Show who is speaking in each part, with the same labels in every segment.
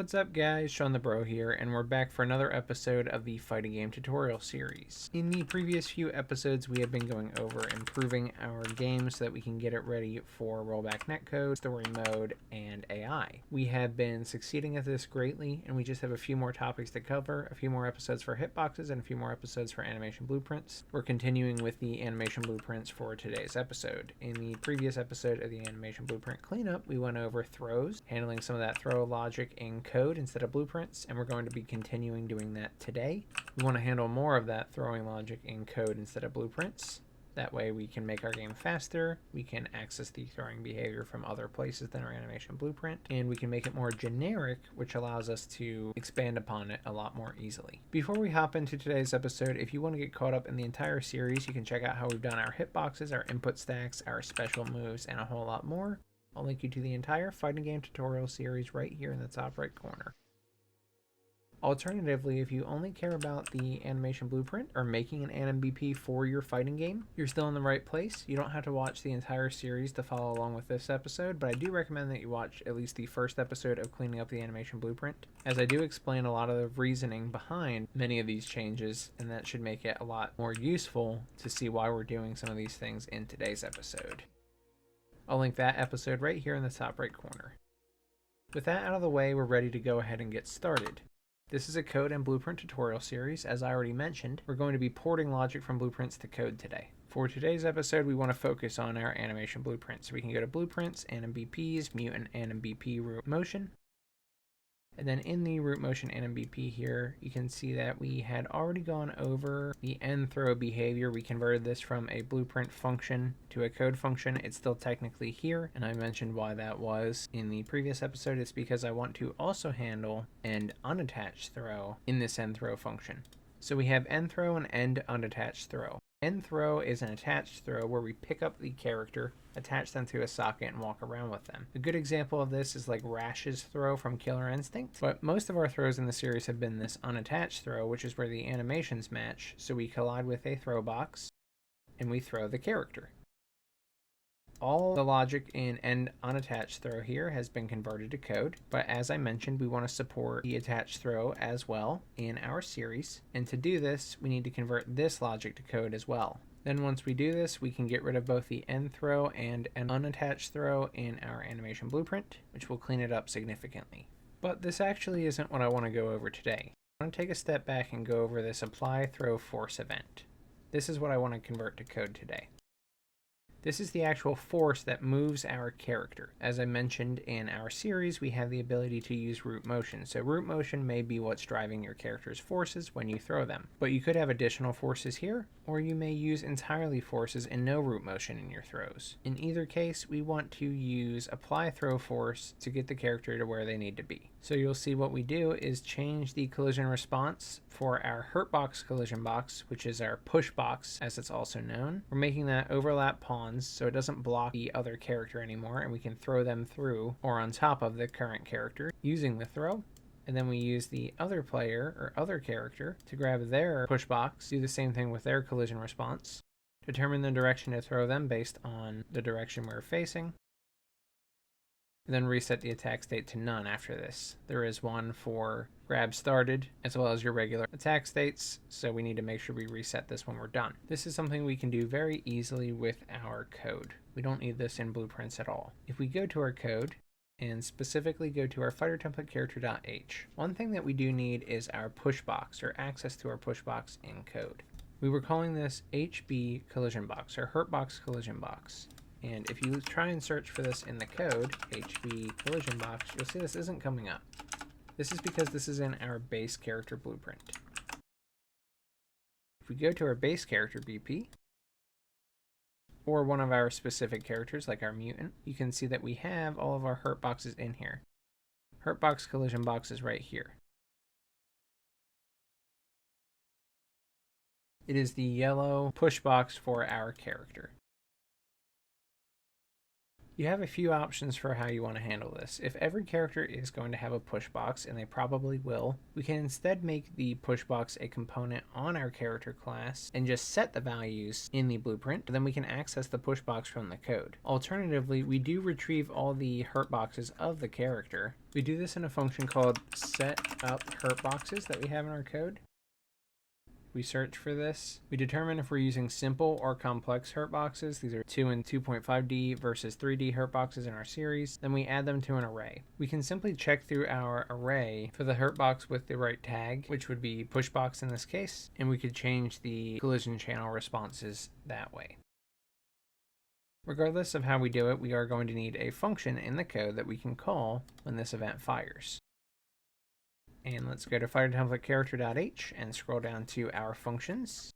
Speaker 1: What's up guys, Shawnthebro here, and we're back for another episode of the fighting game tutorial series. In the previous few episodes we have been going over improving our game so that we can get it ready for rollback netcode, story mode, and AI. We have been succeeding at this greatly, and we just have a few more topics to cover, a few more episodes for hitboxes, and a few more episodes for animation blueprints. We're continuing with the animation blueprints for today's episode. In the previous episode of the animation blueprint cleanup, we went over throws, handling some of that throw logic in code instead of blueprints, and we're going to be continuing doing that today. We want to handle more of that throwing logic in code instead of blueprints. That way we can make our game faster, we can access the throwing behavior from other places than our animation blueprint, and we can make it more generic, which allows us to expand upon it a lot more easily. Before we hop into today's episode, if you want to get caught up in the entire series, you can check out how we've done our hitboxes, our input stacks, our special moves, and a whole lot more. I'll link you to the entire fighting game tutorial series right here in the top right corner. Alternatively, if you only care about the animation blueprint or making an AnimBP for your fighting game, you're still in the right place. You don't have to watch the entire series to follow along with this episode, but I do recommend that you watch at least the first episode of cleaning up the animation blueprint, as I do explain a lot of the reasoning behind many of these changes, and that should make it a lot more useful to see why we're doing some of these things in today's episode. I'll link that episode right here in the top right corner. With that out of the way, we're ready to go ahead and get started. This is a code and blueprint tutorial series. As I already mentioned, we're going to be porting logic from blueprints to code today. For today's episode, we want to focus on our animation blueprints. So we can go to blueprints, AnimBPs, mutant AnimBP root motion. And then in the root motion AnimBP here, you can see that we had already gone over the end throw behavior. We converted this from a blueprint function to a code function. It's still technically here, and I mentioned why that was in the previous episode. It's because I want to also handle end unattached throw in this end throw function. So we have end throw and end unattached throw. End throw is an attached throw where we pick up the character, attach them to a socket, and walk around with them. A good example of this is like Rash's throw from Killer Instinct, but most of our throws in the series have been this unattached throw, which is where the animations match. So we collide with a throw box and we throw the character. All the logic in end unattached throw here has been converted to code, but as I mentioned, we want to support the attached throw as well in our series, and to do this we need to convert this logic to code as well. Then once we do this, we can get rid of both the end throw and an unattached throw in our animation blueprint, which will clean it up significantly. But this actually isn't what I want to go over today. I want to take a step back and go over this apply throw force event. This is what I want to convert to code today. This is the actual force that moves our character. As I mentioned in our series, we have the ability to use root motion. So root motion may be what's driving your character's forces when you throw them. But you could have additional forces here, or you may use entirely forces and no root motion in your throws. In either case, we want to use apply throw force to get the character to where they need to be. So you'll see what we do is change the collision response for our hurt box collision box, which is our push box as it's also known. We're making that overlap pawns so it doesn't block the other character anymore, and we can throw them through or on top of the current character using the throw. And then we use the other player or other character to grab their push box, do the same thing with their collision response, determine the direction to throw them based on the direction we're facing, and then reset the attack state to none after this. There is one for grab started as well as your regular attack states, so we need to make sure we reset this when we're done. This is something we can do very easily with our code. We don't need this in blueprints at all. If we go to our code and specifically go to our fighter template character.h, one thing that we do need is our push box or access to our push box in code. We were calling this HB collision box or hurt box collision box. And if you try and search for this in the code, HB collision box, you'll see this isn't coming up. This is because this is in our base character blueprint. If we go to our base character BP, or one of our specific characters like our mutant, you can see that we have all of our hurt boxes in here. Hurt box collision box is right here. It is the yellow push box for our character. You have a few options for how you want to handle this. If every character is going to have a push box, and they probably will, we can instead make the push box a component on our character class and just set the values in the blueprint. Then we can access the push box from the code. Alternatively, we do retrieve all the hurt boxes of the character. We do this in a function called setUpHurtBoxes that we have in our code. We search for this. We determine if we're using simple or complex hurt boxes. These are 2 and 2.5D versus 3D hurt boxes in our series. Then we add them to an array. We can simply check through our array for the hurt box with the right tag, which would be push box in this case, and we could change the collision channel responses that way. Regardless of how we do it, we are going to need a function in the code that we can call when this event fires. And let's go to FireTemplateCharacter.h and scroll down to our functions.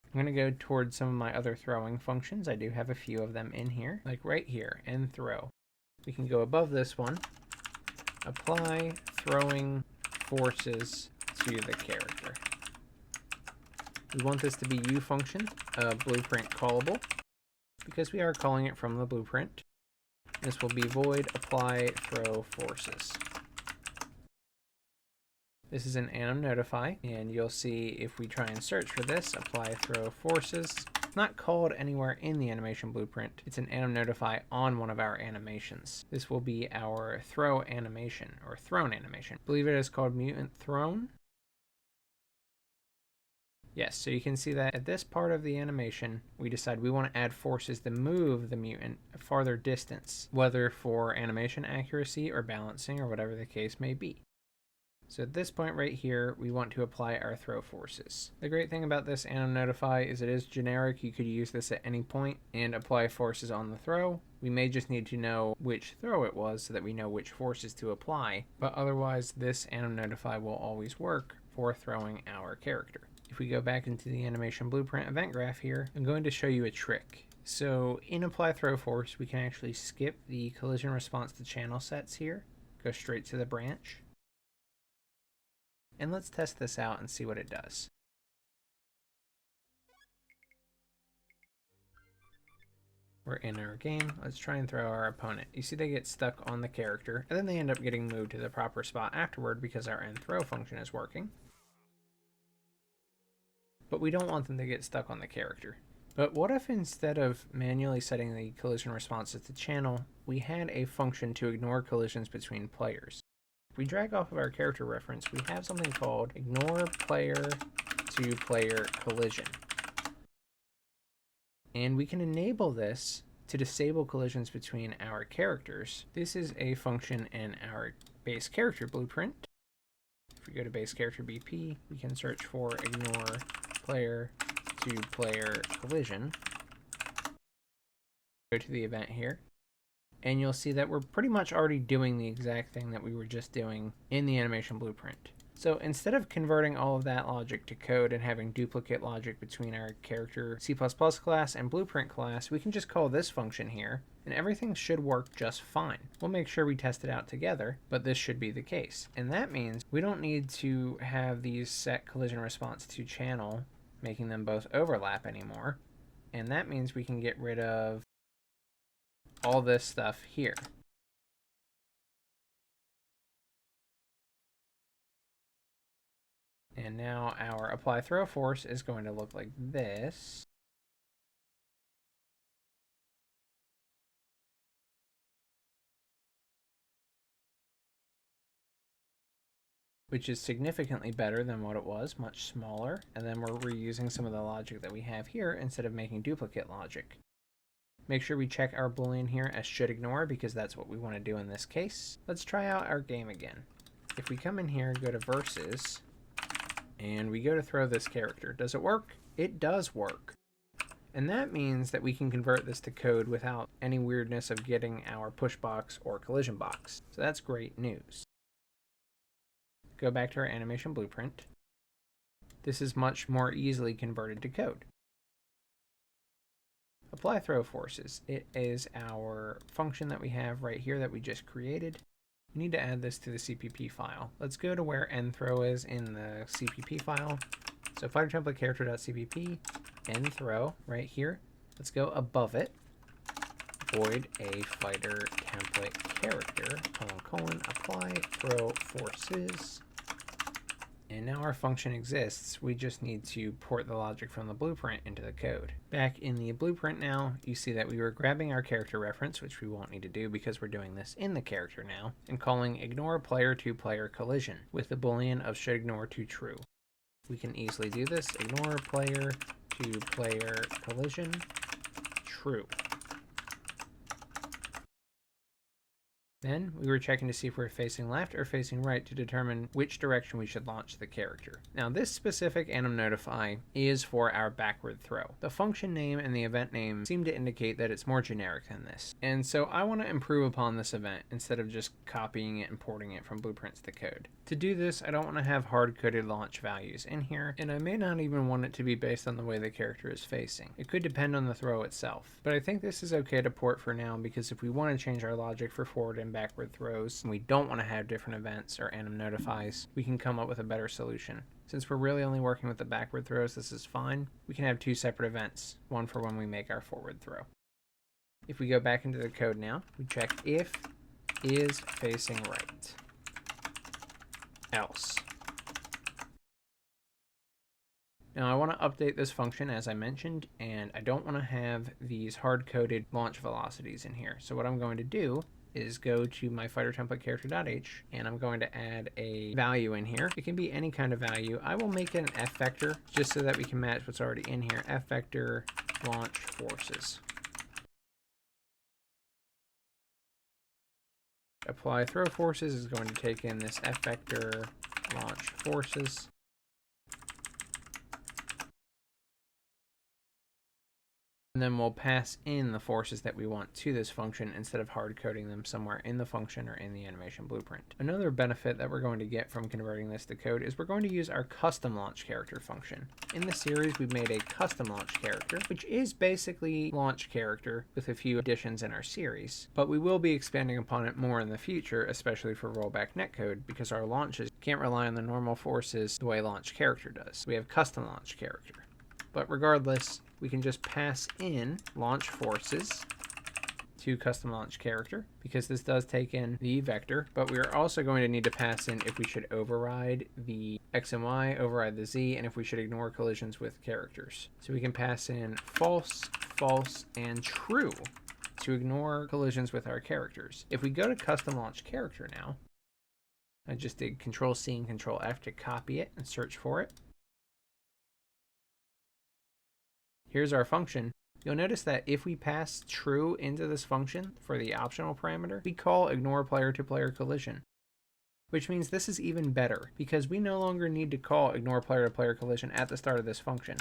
Speaker 1: I'm going to go towards some of my other throwing functions. I do have a few of them in here, like right here, and throw. We can go above this one, apply throwing forces to the character. We want this to be U function, a blueprint callable, because we are calling it from the blueprint. This will be void apply throw forces. This is an AnimNotify, and you'll see if we try and search for this, apply throw forces. It's not called anywhere in the animation blueprint. It's an AnimNotify on one of our animations. This will be our throw animation, or thrown animation. I believe it is called mutant thrown. Yes, so you can see that at this part of the animation, we decide we want to add forces to move the mutant a farther distance, whether for animation accuracy or balancing or whatever the case may be. So at this point right here, we want to apply our throw forces. The great thing about this AnimNotify is it is generic. You could use this at any point and apply forces on the throw. We may just need to know which throw it was so that we know which forces to apply, but otherwise this AnimNotify will always work for throwing our character. If we go back into the animation blueprint event graph here, I'm going to show you a trick. So in apply throw force, we can actually skip the collision response to channel sets here, go straight to the branch. And let's test this out and see what it does. We're in our game. Let's try and throw our opponent. You see they get stuck on the character, and then they end up getting moved to the proper spot afterward because our endThrow function is working. But we don't want them to get stuck on the character. But what if instead of manually setting the collision responses to channel, we had a function to ignore collisions between players? If we drag off of our character reference, we have something called ignore player to player collision. And we can enable this to disable collisions between our characters. This is a function in our base character blueprint. If we go to base character BP, we can search for ignore player to player collision. Go to the event here, and you'll see that we're pretty much already doing the exact thing that we were just doing in the animation blueprint. So instead of converting all of that logic to code and having duplicate logic between our character C++ class and blueprint class, we can just call this function here, and everything should work just fine. We'll make sure we test it out together, but this should be the case. And that means we don't need to have these set collision response to channel, making them both overlap anymore. And that means we can get rid of all this stuff here. And now our apply throw force is going to look like this. Which is significantly better than what it was, much smaller. And then we're reusing some of the logic that we have here instead of making duplicate logic. Make sure we check our Boolean here as should ignore because that's what we want to do in this case. Let's try out our game again. If we come in here, go to versus, and we go to throw this character. Does it work? It does work. And that means that we can convert this to code without any weirdness of getting our push box or collision box. So that's great news. Go back to our animation blueprint. This is much more easily converted to code. Apply throw forces. It is our function that we have right here that we just created. We need to add this to the CPP file. Let's go to where endThrow is in the CPP file. So FireTemplateCharacter.cpp, endThrow right here. Let's go above it. void a fighter template character, apply throw forces. And now our function exists. We just need to port the logic from the blueprint into the code. Back in the blueprint now, you see that we were grabbing our character reference, which we won't need to do because we're doing this in the character now, and calling ignore player to player collision with the boolean of should ignore to true. We can easily do this. Ignore player to player collision true. Then we were checking to see if we're facing left or facing right to determine which direction we should launch the character. Now this specific AnimNotify is for our backward throw. The function name and the event name seem to indicate that it's more generic than this. And so I want to improve upon this event instead of just copying it and porting it from blueprints to code. To do this, I don't want to have hard-coded launch values in here, and I may not even want it to be based on the way the character is facing. It could depend on the throw itself. But I think this is okay to port for now because if we want to change our logic for forward and backward throws, and we don't want to have different events or AnimNotifies, we can come up with a better solution. Since we're really only working with the backward throws, this is fine. We can have two separate events, one for when we make our forward throw. If we go back into the code now, we check if is facing right, else. Now I want to update this function as I mentioned, and I don't want to have these hard-coded launch velocities in here. So what I'm going to do is go to my fighter template character.h, and I'm going to add a value in here. It can be any kind of value. I will make it an F vector just so that we can match what's already in here. F vector launch forces. Apply throw forces is going to take in this F vector launch forces. And then we'll pass in the forces that we want to this function instead of hard coding them somewhere in the function or in the animation blueprint. Another benefit that we're going to get from converting this to code is we're going to use our custom launch character function. In the series, we've made a custom launch character, which is basically launch character with a few additions in our series. But we will be expanding upon it more in the future, especially for rollback netcode, because our launches can't rely on the normal forces the way launch character does. We have custom launch character. But regardless, we can just pass in launch forces to custom launch character because this does take in the vector, but we are also going to need to pass in if we should override the X and Y, override the Z, and if we should ignore collisions with characters. So we can pass in false, false, and true to ignore collisions with our characters. If we go to custom launch character now, I just did Control C and Control F to copy it and search for it. Here's our function. You'll notice that if we pass true into this function for the optional parameter, we call ignore player to player collision, which means this is even better because we no longer need to call ignore player to player collision at the start of this function.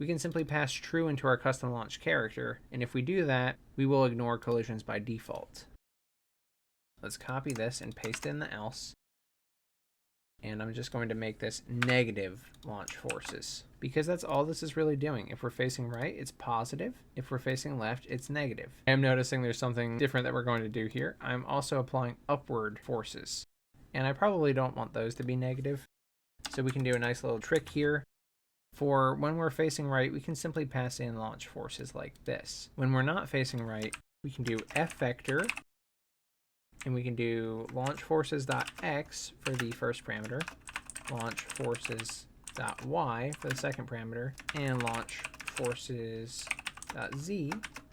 Speaker 1: We can simply pass true into our custom launch character, and if we do that, we will ignore collisions by default. Let's copy this and paste it in the else. And I'm just going to make this negative launch forces because that's all this is really doing. If we're facing right, it's positive. If we're facing left, it's negative. I'm noticing there's something different that we're going to do here. I'm also applying upward forces, and I probably don't want those to be negative. So we can do a nice little trick here. For when we're facing right, we can simply pass in launch forces like this. When we're not facing right, we can do F vector, and we can do launch forces.x for the first parameter, launch forces.y for the second parameter, and launch forces.z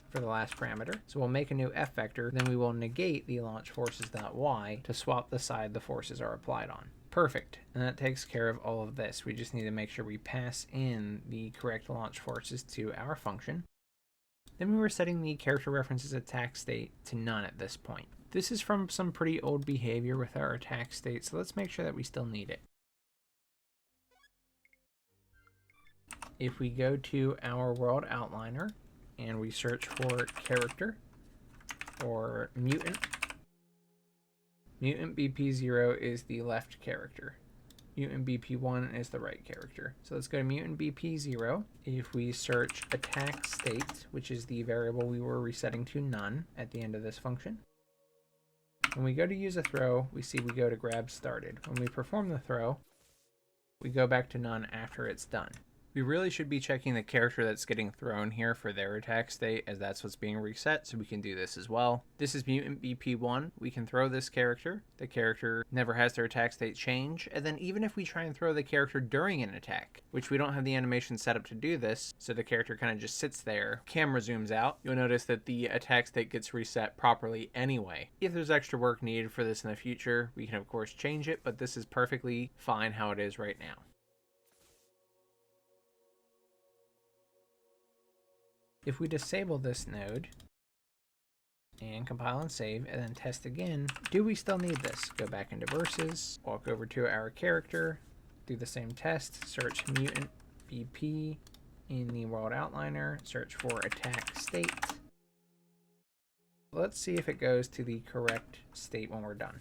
Speaker 1: for the last parameter. So we'll make a new F vector, then we will negate the launch forces.y to swap the side the forces are applied on. Perfect, and that takes care of all of this. We just need to make sure we pass in the correct launch forces to our function. Then we were setting the character references attack state to none at this point. This is from some pretty old behavior with our attack state, so let's make sure that we still need it. If we go to our world outliner and we search for character or mutant, mutant BP0 is the left character. Mutant BP1 is the right character. So let's go to mutant BP0. If we search attack state, which is the variable we were resetting to none at the end of this function, when we go to use a throw, we see we go to grab started. When we perform the throw, we go back to none after it's done. We really should be checking the character that's getting thrown here for their attack state, as that's what's being reset, so we can do this as well. This is Mutant BP1. We can throw this character. The character never has their attack state change, and then even if we try and throw the character during an attack, which we don't have the animation set up to do this, so the character kind of just sits there, camera zooms out, you'll notice that the attack state gets reset properly anyway. If there's extra work needed for this in the future, we can of course change it, but this is perfectly fine how it is right now. If we disable this node and compile and save and then test again, do we still need this? Go back into versus, walk over to our character, do the same test, search Mutant BP in the world outliner, search for attack state. Let's see if it goes to the correct state when we're done.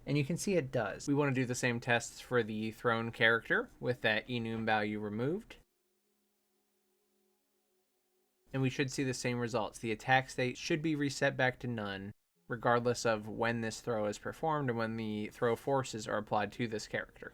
Speaker 1: And you can see it does. We want to do the same tests for the thrown character with that enum value removed. And we should see the same results. The attack state should be reset back to none, regardless of when this throw is performed and when the throw forces are applied to this character.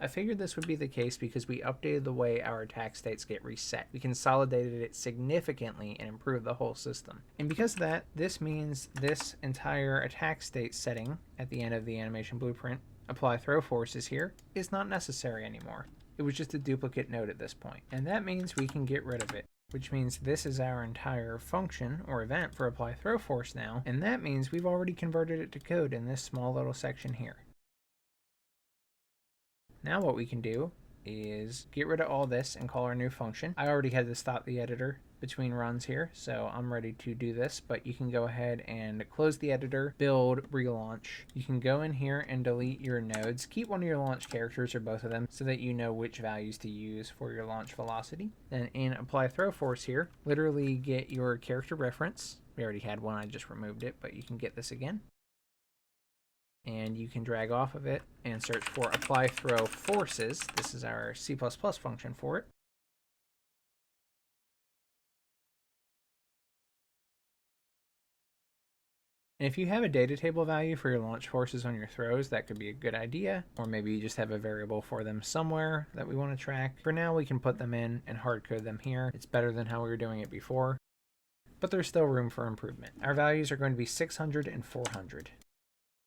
Speaker 1: I figured this would be the case because we updated the way our attack states get reset. We consolidated it significantly and improved the whole system. And because of that, this means this entire attack state setting at the end of the animation blueprint, apply throw forces here, is not necessary anymore. It was just a duplicate node at this point. And that means we can get rid of it, which means this is our entire function or event for apply throw force now. And that means we've already converted it to code in this small little section here. Now what we can do is get rid of all this and call our new function. I already had to stop the editor between runs here, so I'm ready to do this, but you can go ahead and close the editor, build, relaunch. You can go in here and delete your nodes. Keep one of your launch characters or both of them so that you know which values to use for your launch velocity. Then in apply throw force here, literally get your character reference. We already had one, I just removed it, but you can get this again. And you can drag off of it and search for apply throw forces. This is our C++ function for it. And if you have a data table value for your launch forces on your throws, that could be a good idea. Or maybe you just have a variable for them somewhere that we want to track. For now, we can put them in and hard code them here. It's better than how we were doing it before, but there's still room for improvement. Our values are going to be 600 and 400.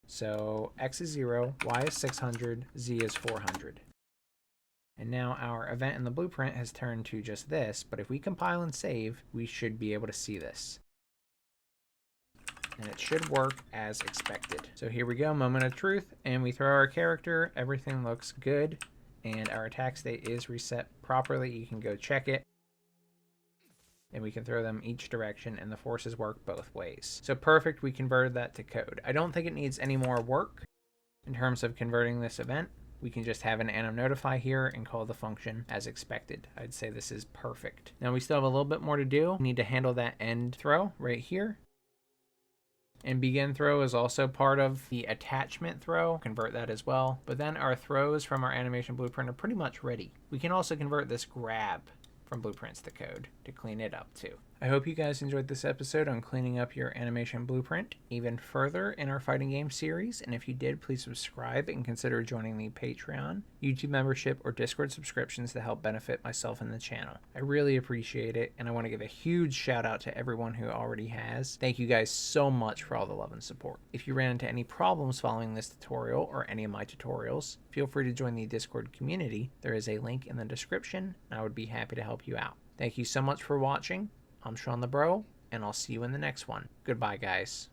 Speaker 1: So x is 0, y is 600, z is 400. And now our event in the blueprint has turned to just this, but if we compile and save, we should be able to see this. And it should work as expected. So here we go, moment of truth, and we throw our character, everything looks good, and our attack state is reset properly. You can go check it. And we can throw them each direction and the forces work both ways. So perfect, we converted that to code. I don't think it needs any more work in terms of converting this event. We can just have an AnimNotify here and call the function as expected. I'd say this is perfect. Now we still have a little bit more to do. We need to handle that end throw right here. And begin throw is also part of the attachment throw. Convert that as well. But then our throws from our animation blueprint are pretty much ready. We can also convert this grab from blueprints to code to clean it up too. I hope you guys enjoyed this episode on cleaning up your animation blueprint even further in our fighting game series, and if you did, please subscribe and consider joining the Patreon, YouTube membership, or Discord subscriptions to help benefit myself and the channel. I really appreciate it, and I want to give a huge shout out to everyone who already has. Thank you guys so much for all the love and support. If you ran into any problems following this tutorial or any of my tutorials, feel free to join the Discord community. There is a link in the description, and I would be happy to help you out. Thank you so much for watching. I'm Shawnthebro, and I'll see you in the next one. Goodbye, guys.